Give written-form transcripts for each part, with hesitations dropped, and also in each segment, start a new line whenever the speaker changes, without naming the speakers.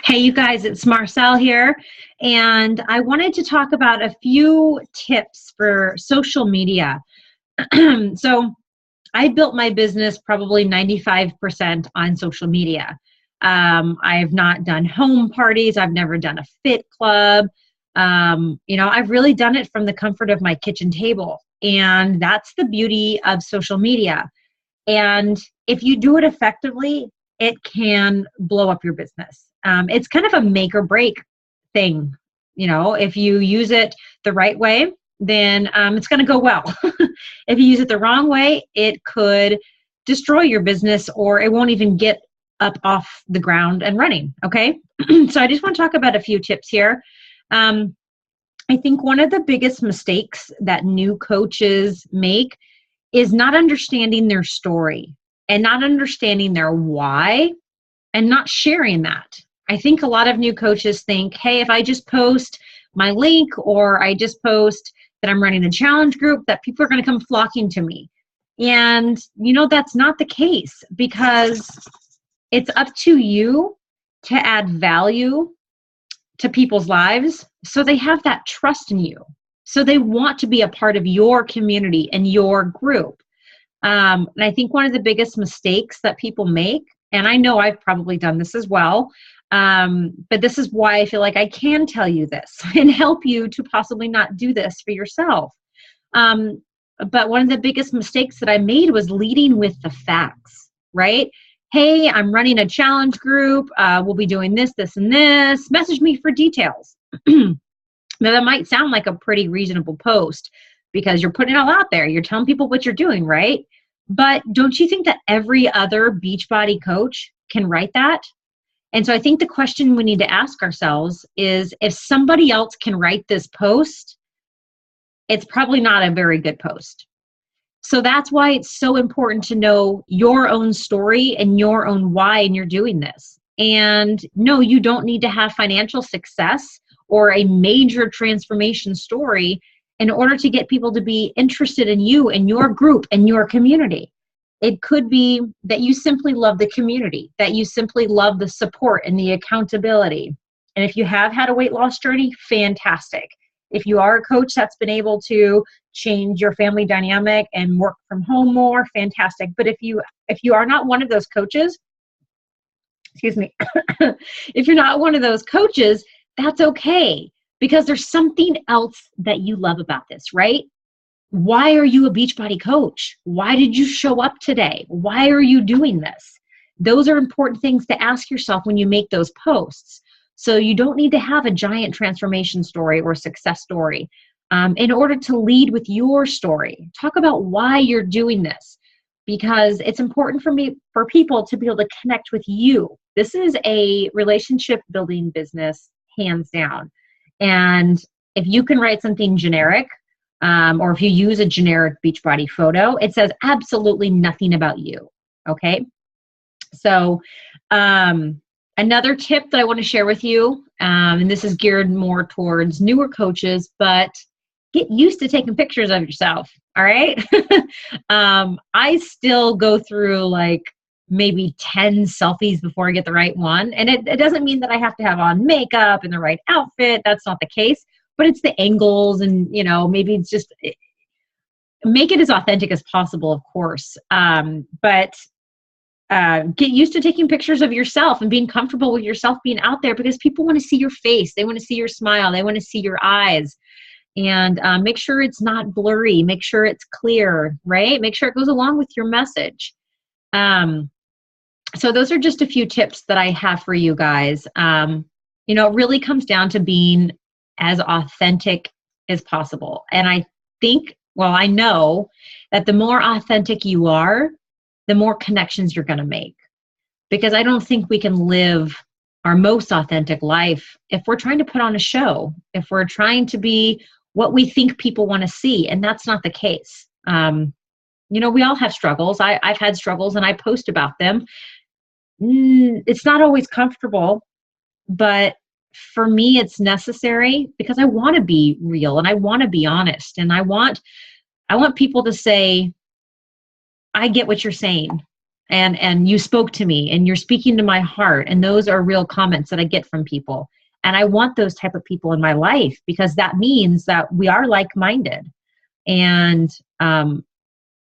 Hey, you guys, it's Marcelle here, and I wanted to talk about a few tips for social media. So, I built my business probably 95% on social media. I've not done home parties, I've never done a fit club. I've really done it from the comfort of my kitchen table, and that's the beauty of social media. And if you do it effectively, it can blow up your business. It's kind of a make or break thing. If you use it the right way, then it's going to go well. If you use it the wrong way, it could destroy your business or it won't even get up off the ground and running. Okay. So I just want to talk about a few tips here. I think one of the biggest mistakes that new coaches make is not understanding their story and not understanding their why and not sharing that. I think a lot of new coaches think, hey, if I just post my link or I just post that I'm running a challenge group, that people are going to come flocking to me. And, that's not the case, because it's up to you to add value to people's lives so they have that trust in you. So they want to be a part of your community and your group. And I think one of the biggest mistakes that people make, and I know I've probably done this as well, but this is why I feel like I can tell you this and help you to possibly not do this for yourself. But one of the biggest mistakes that I made was leading with the facts, right? Hey, I'm running a challenge group. We'll be doing this, this, and this. Message me for details. Now, that might sound like a pretty reasonable post because you're putting it all out there. You're telling people what you're doing, right? But don't you think that every other Beachbody coach can write that? And so I think the question we need to ask ourselves is, if somebody else can write this post, it's probably not a very good post. So that's why it's so important to know your own story and your own why and you're doing this. And no, you don't need to have financial success or a major transformation story in order to get people to be interested in you and your group and your community. It could be that you simply love the community, that you simply love the support and the accountability. And if you have had a weight loss journey, fantastic. If you are a coach that's been able to change your family dynamic and work from home more, fantastic. But if you are not one of those coaches, excuse me, if you're not one of those coaches, that's okay, because there's something else that you love about this, right? Why are you a Beachbody coach? Why did you show up today? Why are you doing this? Those are important things to ask yourself when you make those posts. So you don't need to have a giant transformation story or success story in order to lead with your story. Talk about why you're doing this, because it's important for people to be able to connect with you. This is a relationship building business, hands down. And if you can write something generic, or if you use a generic Beachbody photo, it says absolutely nothing about you. Okay. So, another tip that I want to share with you, and this is geared more towards newer coaches, but get used to taking pictures of yourself. All right. I still go through like maybe 10 selfies before I get the right one. And it doesn't mean that I have to have on makeup and the right outfit. That's not the case, but it's the angles and, maybe it's just make it as authentic as possible, of course. But get used to taking pictures of yourself and being comfortable with yourself being out there, because people want to see your face. They want to see your smile. They want to see your eyes. And make sure it's not blurry. Make sure it's clear, right? Make sure it goes along with your message. So those are just a few tips that I have for you guys. It really comes down to being as authentic as possible. And I know that the more authentic you are, the more connections you're going to make. Because I don't think we can live our most authentic life if we're trying to put on a show, if we're trying to be what we think people want to see. And that's not the case. We all have struggles. I've had struggles and I post about them. It's not always comfortable, but for me, it's necessary because I want to be real and I want to be honest. And I want people to say, I get what you're saying. and you spoke to me and you're speaking to my heart. And those are real comments that I get from people. And I want those type of people in my life, because that means that we are like-minded. And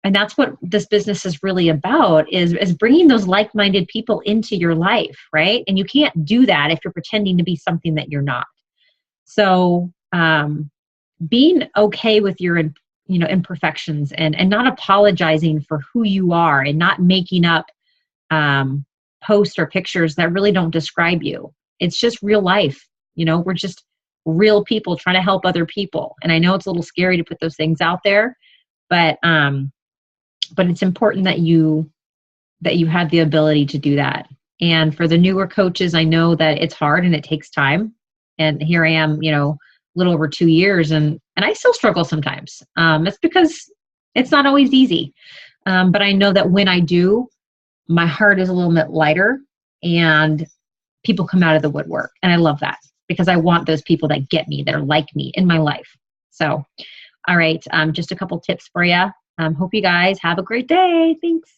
that's what this business is really about, is bringing those like-minded people into your life, right? And you can't do that if you're pretending to be something that you're not. So being okay with your imperfections, and not apologizing for who you are, and not making up posts or pictures that really don't describe you. It's just real life. We're just real people trying to help other people. And I know it's a little scary to put those things out there, but it's important that you have the ability to do that. And for the newer coaches, I know that it's hard and it takes time. And here I am, a little over 2 years, and I still struggle sometimes. It's because it's not always easy. But I know that when I do, my heart is a little bit lighter, and people come out of the woodwork. And I love that, because I want those people that get me, that are like me in my life. So, all right, just a couple tips for you. Hope you guys have a great day. Thanks.